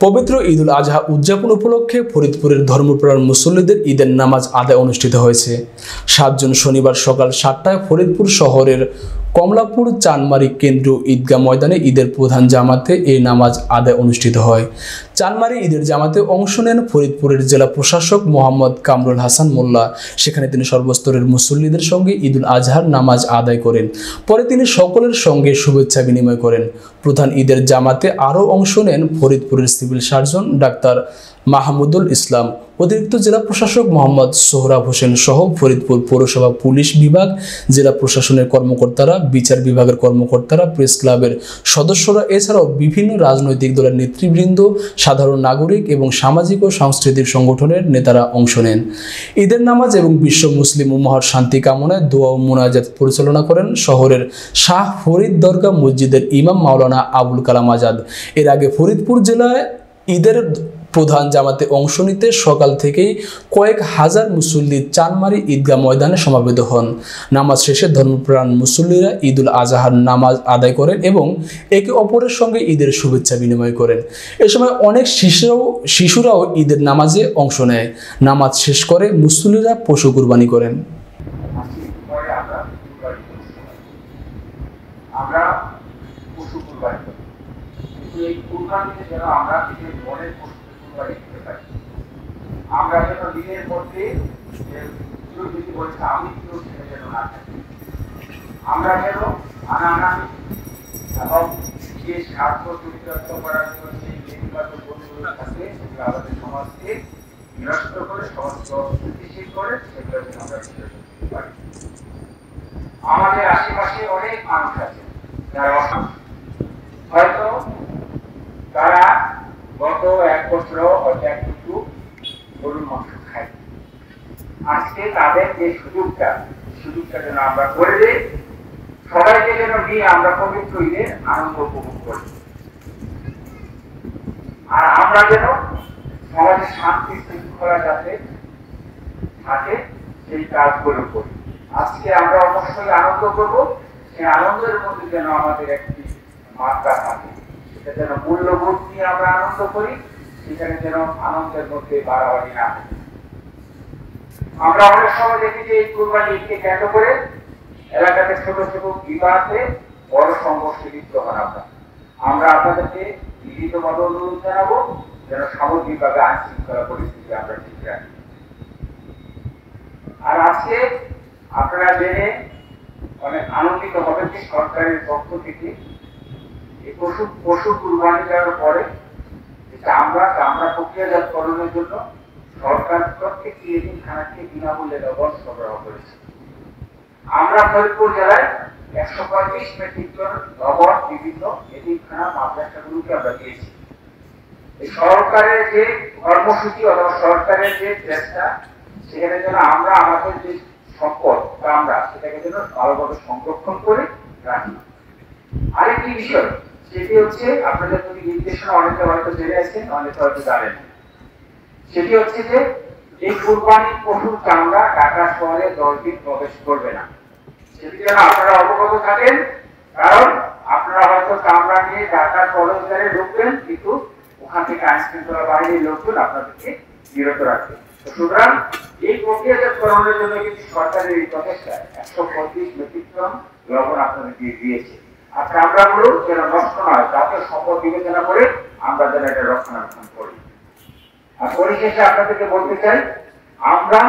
পবিত্র ঈদুল আজহা উদযাপন উপলক্ষে ফরিদপুরের ধর্মপ্রাণ মুসল্লিদের ঈদের নামাজ আদায় অনুষ্ঠিত হয়েছে। ৭ জুন শনিবার সকাল ৭টায় ফরিদপুর শহরের কমলাপুর চানমারি কেন্দ্রীয় ঈদগাহ ময়দানে ঈদের প্রধান জামাতে এই নামাজ আদায় অনুষ্ঠিত হয়। চানমারি ঈদের জামাতে অংশ নেন ফরিদপুরের জেলা প্রশাসক মোহাম্মদ কামরুল হাসান মোল্লা। সেখানে তিনি সর্বস্তরের মুসল্লিদের সঙ্গে ঈদুল আজহার নামাজ আদায় করেন। পরে তিনি সকলের সঙ্গে শুভেচ্ছা বিনিময় করেন। প্রধান ঈদের জামাতে আরও অংশ নেন ফরিদপুরের সিভিল সার্জন ডাক্তার মাহমুদুল ইসলাম, অতিরিক্ত জেলা প্রশাসক মোহাম্মদ সোহরাব হোসেন সহ ফরিদপুর পৌরসভা পুলিশ বিভাগ, জেলা প্রশাসনের কর্মকর্তারা, বিচার বিভাগের কর্মকর্তারা, প্রেস ক্লাবের সদস্যরা, এছাড়াও বিভিন্ন রাজনৈতিক দলের নেতৃবৃন্দ, সাধারণ নাগরিক এবং সামাজিক ও সাংস্কৃতিক সংগঠনের নেতারা অংশ নেন। ঈদের নামাজ এবং বিশ্ব মুসলিম উম্মাহর শান্তি কামনায় দোয়া ও মুনাজাত পরিচালনা করেন শহরের শাহ ফরিদ দরগা মসজিদের ইমাম মাওলানা আবুল কালাম আজাদ। এর আগে ফরিদপুর জেলায় ঈদের প্রধান জামাতে অংশ নিতে সকাল থেকেই কয়েক হাজার মুসল্লি চানমারি ঈদগাহ ময়দানে সমবেত হন। নামাজ শেষে ধর্মপ্রাণ মুসল্লিরা ঈদুল আজহার নামাজ আদায় করেন এবং একে অপরের সঙ্গে ঈদের শুভেচ্ছা বিনিময় করেন। এ সময় অনেক শিশুরাও ঈদের নামাজে অংশ নেয়। নামাজ শেষ করে মুসল্লিরা পশু কুরবানি করেন। আমরা যেন দিনের মধ্যে আমরা যেন আনাআনি এবং যে স্বার্থ চরিতার্থ করার জন্য যে নেতিবাচক বন্ধুগুলো থাকে সেগুলো আমাদের সমাজকে বিনষ্ট করে, সমাজকে স্থিতিশীল করে, সেগুলো যেন আমরা বিশেষ করতে পারি। আমাদের আশেপাশে অনেক মানুষ আছে যারা হয়তো তারা গত 1 বছর হয়তো একটু গরুর মাংস খাই। আজকে তাদের যে সুযোগটা যেন আমরা করে দিই, সবাইকে যেন নিয়ে আমরা পবিত্র ঈদের আনন্দ উপভোগ করি। আর আমরা যেন সমাজে শান্তি শৃঙ্খলা যাতে থাকে সেই কাজগুলো করি। আজকে আমরা অবশ্যই আনন্দ করব, সেই আনন্দের মধ্যে যেন আমাদের একটি মাত্রা থাকে, সেটা যেন মূল্যবোধ নিয়ে আমরা আনন্দ করি, সেখানে যেন আনন্দের মধ্যে বাড়াবাড়ি না থাকে। আমরা অনেক সময় দেখি যে এই কুরবানি ঈদকে কেন্দ্র করে এলাকাতে ছোট ছোট বিবাদে বড় সংঘর্ষে লিপ্ত হন। আমরা আপনাদেরকে বিনীতভাবে অনুরোধ জানাবো যেন সামগ্রিকভাবে আইন শৃঙ্খলা পরিস্থিতি আমরা ঠিক রাখি। আর আজকে আপনারা জেনে অনেক আনন্দিত হবেন যে সরকারের পক্ষ থেকে এই পশু কুরবানি দেওয়ার পরে চামড়া প্রক্রিয়াজাতকরণের জন্য সরকার প্রত্যেকটি এতিমখানাকে বিনামূল্যে লবণ সরবরাহ করেছে। আমরা ফরিদপুর জেলায় 135 মেট্রিক টন লবণ বিভিন্ন এতিমখানা মাদ্রাসাগুলোকে আমরা দিয়েছি। এই সরকারের যে কর্মসূচি অথবা সরকারের যে চেষ্টা, সেখানে যেন আমরা আমাদের যে সম্পদ আমরা সেটাকে যেন ভালোভাবে সংরক্ষণ করে রাখি। আরেকটি বিষয় সেটি হচ্ছে, আপনাদের যদি নির্দেশনা অনেকে হয়তো জেনে আছেন, অনেকে হয়তো জানেন, সেটি হচ্ছে যে এই কুরবানির পশুর চামড়া ঢাকা শহরে 10 দিন প্রবেশ করবে না। সেটি যেন আপনারা অবগত থাকেন, কারণ আপনারা হয়তো চামড়া নিয়ে ঢাকার প্রবেশদ্বারে ঢুকবেন, কিন্তু ওখান থেকে আইন শৃঙ্খলা বাহিনীর লোকজন আপনাদেরকে বিরত রাখবে। সুতরাং এই প্রক্রিয়াজাতকরণের জন্য কিন্তু সরকারের এই প্রচেষ্টা 135 মেট্রিক টন লবণ আপনাদেরকে দিয়েছে। আর চামড়াগুলো যেন নষ্ট নয়, তাতে সম্পদ বিবেচনা করে আমরা যেন এটা রক্ষণাবেক্ষণ করি। আর পরিশেষে আপনাদেরকে বলতে চাই, আমরা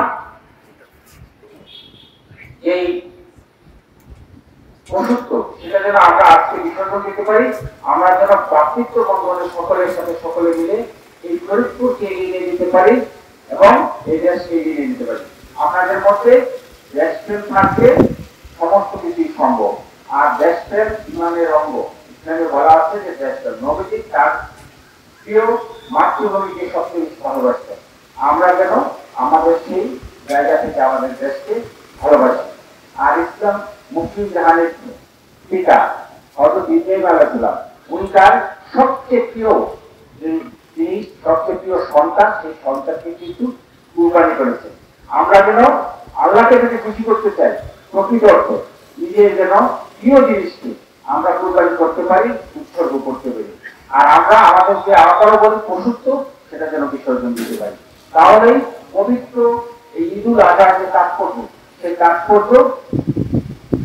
এই অসুস্থ সেটা যেন আমরা আজকে বিসর্জন দিতে পারি। আমরা যেন ভ্রাতৃত্ব বন্ধনে সকলের সাথে সকলে মিলে এই ফরিদপুরকে এগিয়ে নিয়ে যেতে পারি এবং এই দেশকে এগিয়ে নিয়ে যেতে পারি। আপনাদের মধ্যে দেশপ্রেম থাকলে সমস্ত কিছুই সম্ভব। আর দেশপ্রেম ইমানের অঙ্গ। ইসলামে বলা আছে যে দেশপ্রেম, নবীজি তার প্রিয় মাতৃভূমিকে সবচেয়ে ভালোবাসতেন। আমরা যেন আমাদের সেই জায়গা থেকে আমাদের দেশকে ভালোবাসি। আর ইসলাম মুসলিম জাহানের পিতা হযরত ইব্রাহিম আলাইহিস সালাম, উনি তার সবচেয়ে প্রিয় জিনিস, সবচেয়ে প্রিয় সন্তান, সেই সন্তানকে কিন্তু কুরবানি করেছেন। আমরা যেন আল্লাহকে যদি খুশি করতে চাই, প্রকৃত অর্থে নিজের যেন প্রিয় জিনিসকে আমরা কুরবানি করতে পারি, উৎসর্গ করতে পারি। আর আমরা আমাদের যে আওতারও বলি পশুত্ব, সেটা যেন বিসর্জন দিতে পারি। তাহলেই পবিত্র এই ঈদুল আজহার যে তাৎপর্য, সেই তাৎপর্য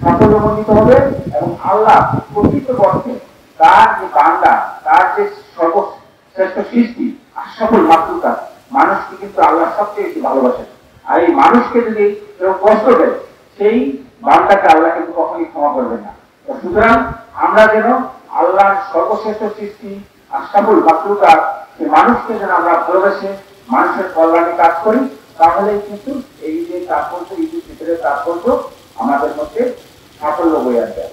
সাফল্যমণ্ডিত হবে এবং আল্লাহ প্রকৃত অর্থে তার যে বান্দা, তার যে সর্বশ্রেষ্ঠ সৃষ্টি আশরাফুল মাখলুকাত, মানুষকে কিন্তু আল্লাহ সবচেয়ে বেশি ভালোবাসেন। আর এই মানুষকে যদি কেউ কষ্ট দেয়, সেই বান্দাকে আল্লাহ কিন্তু কখনই ক্ষমা করবেন না। সুতরাং আমরা যেন আল্লাহর সর্বশ্রেষ্ঠ সৃষ্টি আশরাফুল মাখলুকাত, সেই মানুষকে যেন আমরা ভালোবেসে মানুষের কল্যাণে কাজ করি, তাহলেই কিন্তু এই যে তাৎপর্য, ঈদের ভিতরে তাৎপর্য আমাদের মধ্যে সাফল্য বয়ে আসবে।